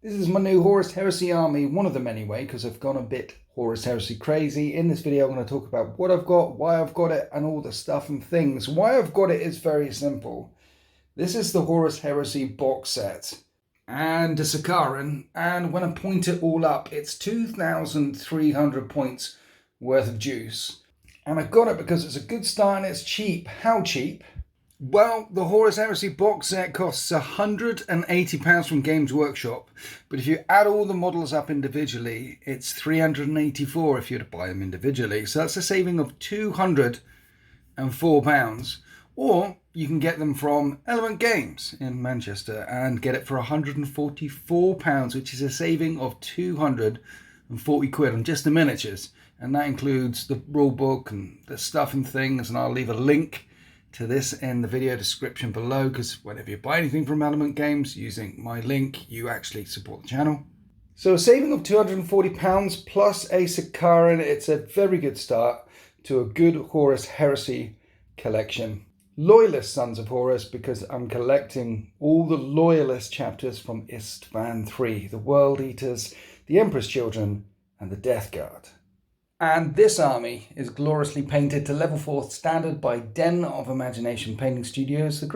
This is my new Horus Heresy army, one of them anyway, because I've gone a bit Horus Heresy crazy. In this video I'm going to talk about what I've got, why I've got it, and all the stuff and things. Why I've got it is very simple. This is the Horus Heresy box set and a Sakaran, and when I point it all up, it's 2,300 points worth of juice. And I got it because it's a good start and it's cheap. How cheap? Well, the Horus Heresy box set costs £180 from Games Workshop, but if you add all the models up individually, it's £384 if you were to buy them individually. So that's a saving of £204. Or you can get them from Element Games in Manchester and get it for £144, which is a saving of 240 quid on just the miniatures. And that includes the rule book and the stuff and things, and I'll leave a link to this in the video description below, because whenever you buy anything from Element Games using my link, you actually support the channel. So a saving of £240 plus a Sakaran, it's a very good start to a good Horus Heresy collection. Loyalist Sons of Horus, because I'm collecting all the Loyalist chapters from Istvan III, the World Eaters, the Emperor's Children, and the Death Guard. And this army is gloriously painted to level 4 standard by Den of Imagination Painting Studios, the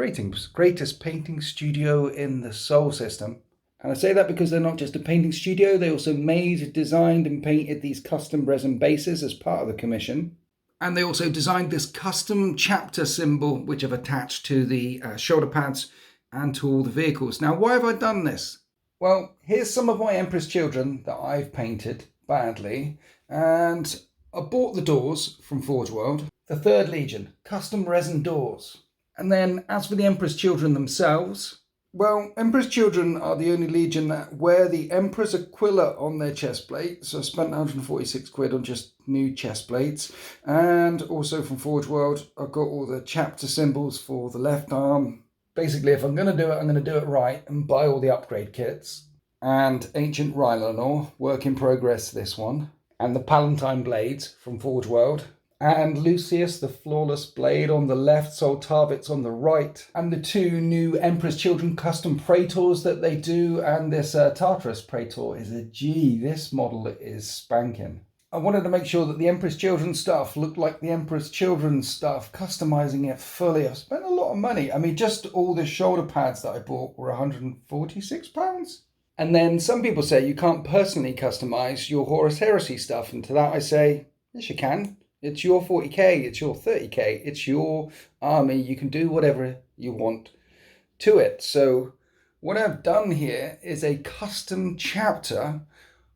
greatest painting studio in the Sol system. And I say that because they're not just a painting studio, they also made, designed and painted these custom resin bases as part of the commission. And they also designed this custom chapter symbol, which I've attached to the shoulder pads and to all the vehicles. Now, why have I done this? Well, here's some of my Emperor's Children that I've painted badly. And I bought the doors from Forge World, the 3rd Legion, custom resin doors. And then as for the Emperor's Children themselves, well, Emperor's Children are the only Legion that wear the Emperor's Aquila on their chest plate. So I spent 146 quid on just new chest plates. And also from Forge World, I've got all the chapter symbols for the left arm. Basically, if I'm going to do it, I'm going to do it right and buy all the upgrade kits. And Ancient Rylanor, work in progress this one. And the Palatine blades from Forge World, and Lucius, the flawless blade on the left, Soltavitz on the right, and the 2 new Emperor's Children custom Praetors that they do, and this Tartarus Praetor is a G. This model is spanking. I wanted to make sure that the Emperor's Children stuff looked like the Emperor's Children stuff, customizing it fully. I've spent a lot of money. I mean, just all the shoulder pads that I bought were £146. And then some people say you can't personally customize your Horus Heresy stuff. And to that I say, yes, you can. It's your 40k, it's your 30k, it's your army. You can do whatever you want to it. So what I've done here is a custom chapter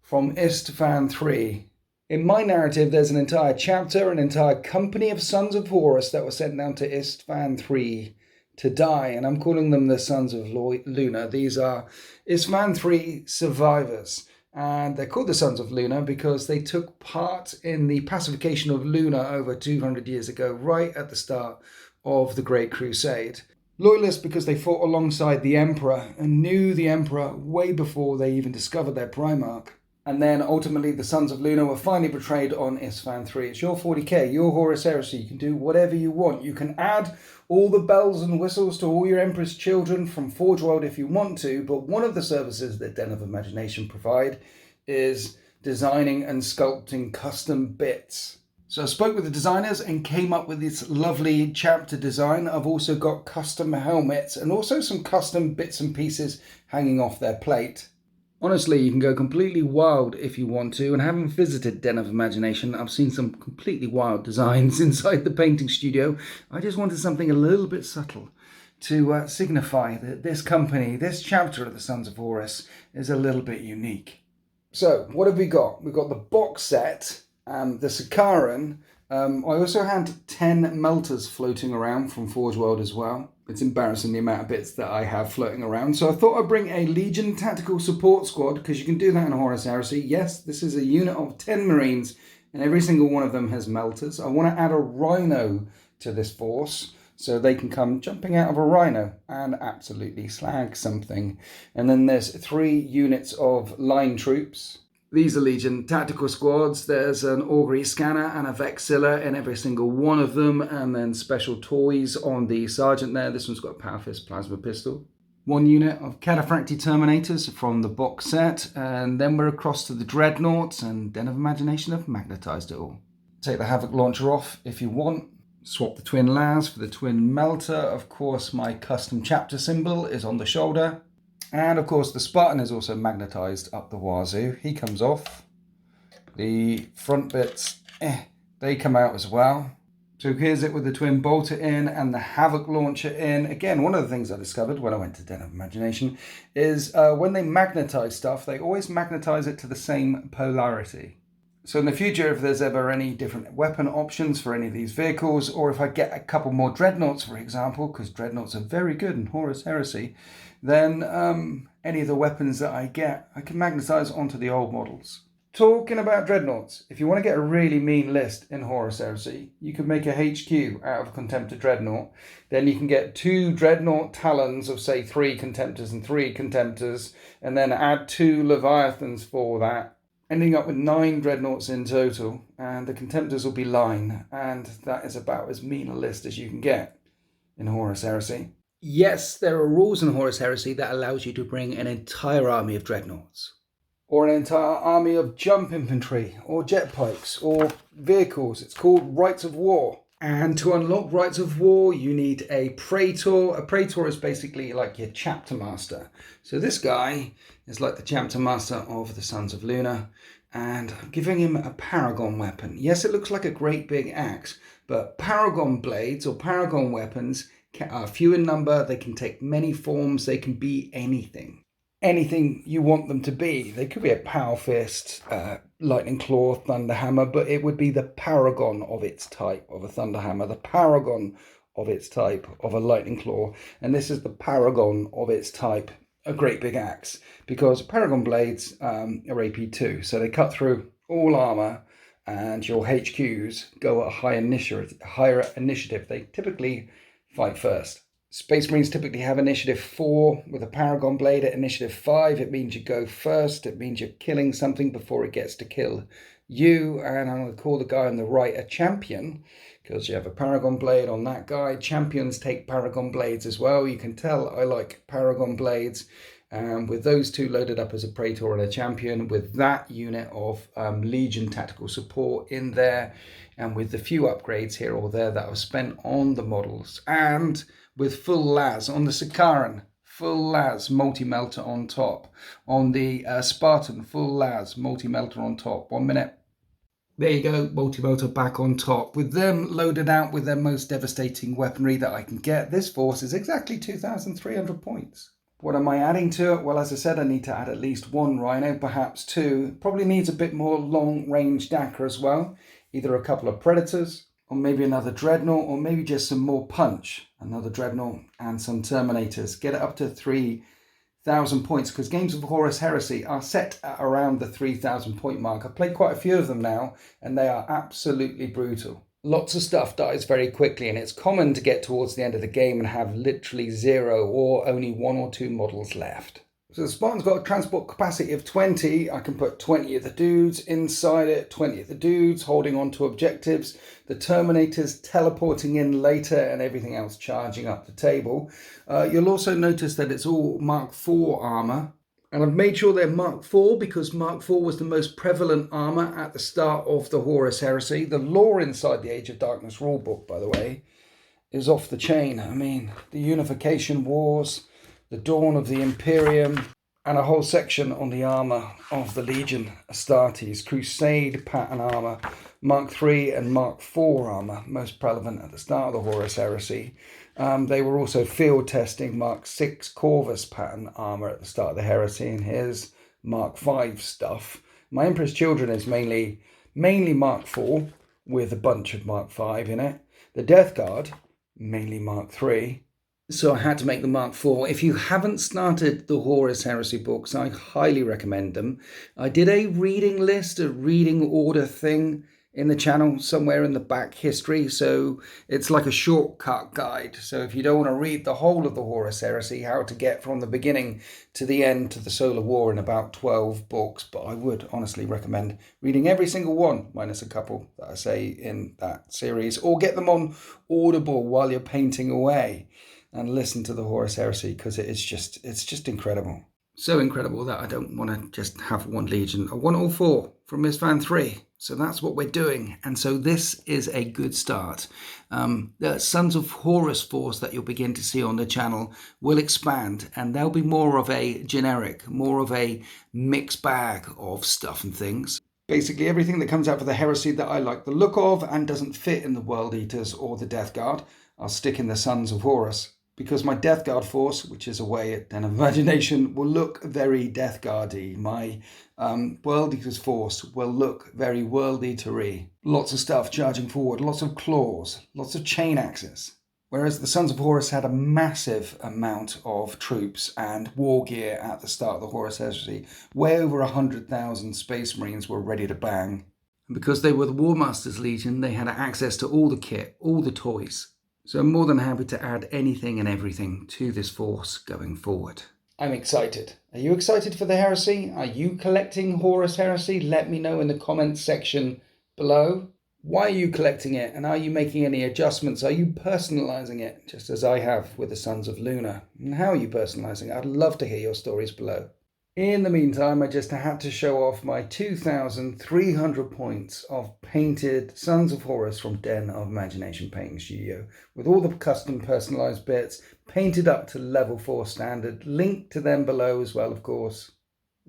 from Istvan III. In my narrative, there's an entire chapter, an entire company of Sons of Horus that were sent down to Istvan III to die, and I'm calling them the Sons of Luna. These are Istvan III survivors, and they're called the Sons of Luna because they took part in the pacification of Luna over 200 years ago, right at the start of the Great Crusade. Loyalists because they fought alongside the Emperor and knew the Emperor way before they even discovered their Primarch. And then ultimately the Sons of Luna were finally betrayed on Istvan III. It's your 40k, your Horus Heresy. You can do whatever you want. You can add all the bells and whistles to all your Emperor's Children from Forge World if you want to, but one of the services that Den of Imagination provide is designing and sculpting custom bits. So I spoke with the designers and came up with this lovely chapter design. I've also got custom helmets and also some custom bits and pieces hanging off their plate. Honestly, you can go completely wild if you want to, and having visited Den of Imagination, I've seen some completely wild designs inside the painting studio. I just wanted something a little bit subtle to signify that this company, this chapter of the Sons of Horus, is a little bit unique. So, what have we got? We've got the box set, the Sakaran. I also had 10 melters floating around from Forge World as well. It's embarrassing the amount of bits that I have floating around. So I thought I'd bring a Legion Tactical Support Squad, because you can do that in Horus Heresy. Yes, this is a unit of 10 Marines, and every single one of them has melters. I want to add a Rhino to this force, so they can come jumping out of a Rhino and absolutely slag something. And then there's 3 units of line troops. These are Legion tactical squads. There's an augury scanner and a vexilla in every single one of them, and then special toys on the sergeant there. This one's got a power fist plasma pistol. One unit of Cataphractii Terminators from the box set, and then we're across to the Dreadnoughts, and Den of Imagination have magnetised it all. Take the Havoc launcher off if you want. Swap the twin las for the twin melter. Of course, my custom chapter symbol is on the shoulder. And of course, the Spartan is also magnetised up the wazoo. He comes off. The front bits, they come out as well. So here's it with the twin bolter in and the Havoc launcher in. Again, one of the things I discovered when I went to Den of Imagination is when they magnetise stuff, they always magnetise it to the same polarity. So in the future, if there's ever any different weapon options for any of these vehicles, or if I get a couple more Dreadnoughts, for example, because Dreadnoughts are very good in Horus Heresy, then any of the weapons that I get, I can magnetise onto the old models. Talking about Dreadnoughts, if you want to get a really mean list in Horus Heresy, you can make a HQ out of a Contemptor Dreadnought. Then you can get 2 Dreadnought Talons of, say, 3 Contemptors and 3 Contemptors, and then add 2 Leviathans for that, ending up with 9 Dreadnoughts in total, and the Contemptors will be line, and that is about as mean a list as you can get in Horus Heresy. Yes, there are rules in Horus Heresy that allows you to bring an entire army of Dreadnoughts, or an entire army of jump infantry, or jet pikes, or vehicles. It's called Rights of War. And to unlock Rights of War, you need a Praetor. A Praetor is basically like your chapter master. So this guy is like the chapter master of the Sons of Luna, and I'm giving him a Paragon weapon. Yes, it looks like a great big axe, but Paragon blades or Paragon weapons are few in number. They can take many forms. They can be anything. Anything you want them to be. They could be a Power Fist, Lightning Claw, Thunder Hammer, but it would be the paragon of its type of a Thunder Hammer, the paragon of its type of a Lightning Claw, and this is the paragon of its type, a Great Big Axe, because Paragon blades are AP2, so they cut through all armor, and your HQs go at a higher initiative. They typically fight first. Space Marines typically have initiative 4 with a Paragon blade at initiative 5. It means you go first. It means you're killing something before it gets to kill you. And I'm going to call the guy on the right a champion because you have a Paragon blade on that guy. Champions take Paragon blades as well. You can tell I like Paragon blades. With those 2 loaded up as a Praetor and a Champion, with that unit of Legion tactical support in there, and with the few upgrades here or there that I've spent on the models, and with full las on the Sikaran, full las multi-melter on top, on the Spartan, full las multi-melter on top. 1 minute. There you go, multi-melter back on top. With them loaded out with their most devastating weaponry that I can get, this force is exactly 2,300 points. What am I adding to it? Well, as I said, I need to add at least 1 Rhino, perhaps 2. Probably needs a bit more long-range Dakka as well. Either a couple of Predators, or maybe another Dreadnought, or maybe just some more punch. Another Dreadnought and some Terminators. Get it up to 3,000 points, because games of Horus Heresy are set at around the 3,000 point mark. I've played quite a few of them now, and they are absolutely brutal. Lots of stuff dies very quickly, and it's common to get towards the end of the game and have literally 0 or only 1 or 2 models left. So the Spartan's got a transport capacity of 20. I can put 20 of the dudes inside it, 20 of the dudes holding on to objectives, the Terminators teleporting in later, and everything else charging up the table. You'll also notice that it's all Mark IV armor. And I've made sure they're Mark IV because Mark IV was the most prevalent armor at the start of the Horus Heresy. The lore inside the Age of Darkness rulebook, by the way, is off the chain. I mean, the Unification Wars, the Dawn of the Imperium, and a whole section on the armor of the Legion Astartes, Crusade pattern armor, Mark III and Mark IV armor, most prevalent at the start of the Horus Heresy. They were also field testing Mark VI Corvus pattern armor at the start of the Heresy, and here's Mark V stuff. My Emperor's Children is mainly Mark IV with a bunch of Mark V in it. The Death Guard, mainly Mark III. So I had to make the Mark IV. If you haven't started the Horus Heresy books, I highly recommend them. I did a reading list, a reading order thing in the channel somewhere in the back history. So it's like a shortcut guide. So if you don't want to read the whole of the Horus Heresy, how to get from the beginning to the end to the Solar War in about 12 books. But I would honestly recommend reading every single one, minus a couple that I say in that series, or get them on Audible while you're painting away. and listen to the Horus Heresy, because it's just incredible. So incredible that I don't want to just have one legion. I want all 4 from Mistvan 3. So that's what we're doing. And so this is a good start. The Sons of Horus force that you'll begin to see on the channel will expand, and there'll be more of a generic, more of a mixed bag of stuff and things. Basically everything that comes out for the Heresy that I like the look of and doesn't fit in the World Eaters or the Death Guard, I'll stick in the Sons of Horus. Because my Death Guard force, which is away at Den of Imagination, will look very Death Guard-y. My World Eaters force will look very World Eater-y. Lots of stuff charging forward, lots of claws, lots of chain axes. Whereas the Sons of Horus had a massive amount of troops and war gear at the start of the Horus Heresy. Way over 100,000 Space Marines were ready to bang. And because they were the War Masters Legion, they had access to all the kit, all the toys. So I'm more than happy to add anything and everything to this force going forward. I'm excited. Are you excited for the Heresy? Are you collecting Horus Heresy? Let me know in the comments section below. Why are you collecting it? And are you making any adjustments? Are you personalising it, just as I have with the Sons of Luna? And how are you personalising it? I'd love to hear your stories below. In the meantime, I just had to show off my 2,300 points of painted Sons of Horus from Den of Imagination Painting Studio, with all the custom personalised bits, painted up to level 4 standard, linked to them below as well, of course.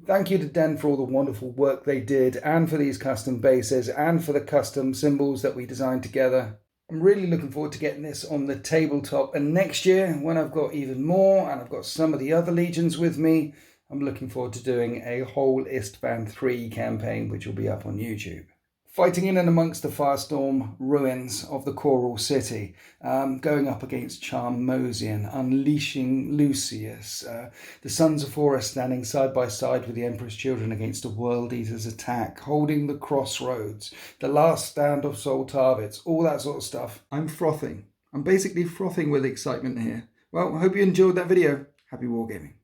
Thank you to Den for all the wonderful work they did, and for these custom bases, and for the custom symbols that we designed together. I'm really looking forward to getting this on the tabletop, and next year, when I've got even more, and I've got some of the other legions with me, I'm looking forward to doing a whole Istvan 3 campaign, which will be up on YouTube. Fighting in and amongst the firestorm ruins of the Choral City, going up against Charmosian, unleashing Lucius, the Sons of Horus standing side by side with the Emperor's children against a World Eater's attack, holding the crossroads, the last stand of Soltavitz, all that sort of stuff. I'm frothing. I'm basically frothing with excitement here. Well, I hope you enjoyed that video. Happy wargaming.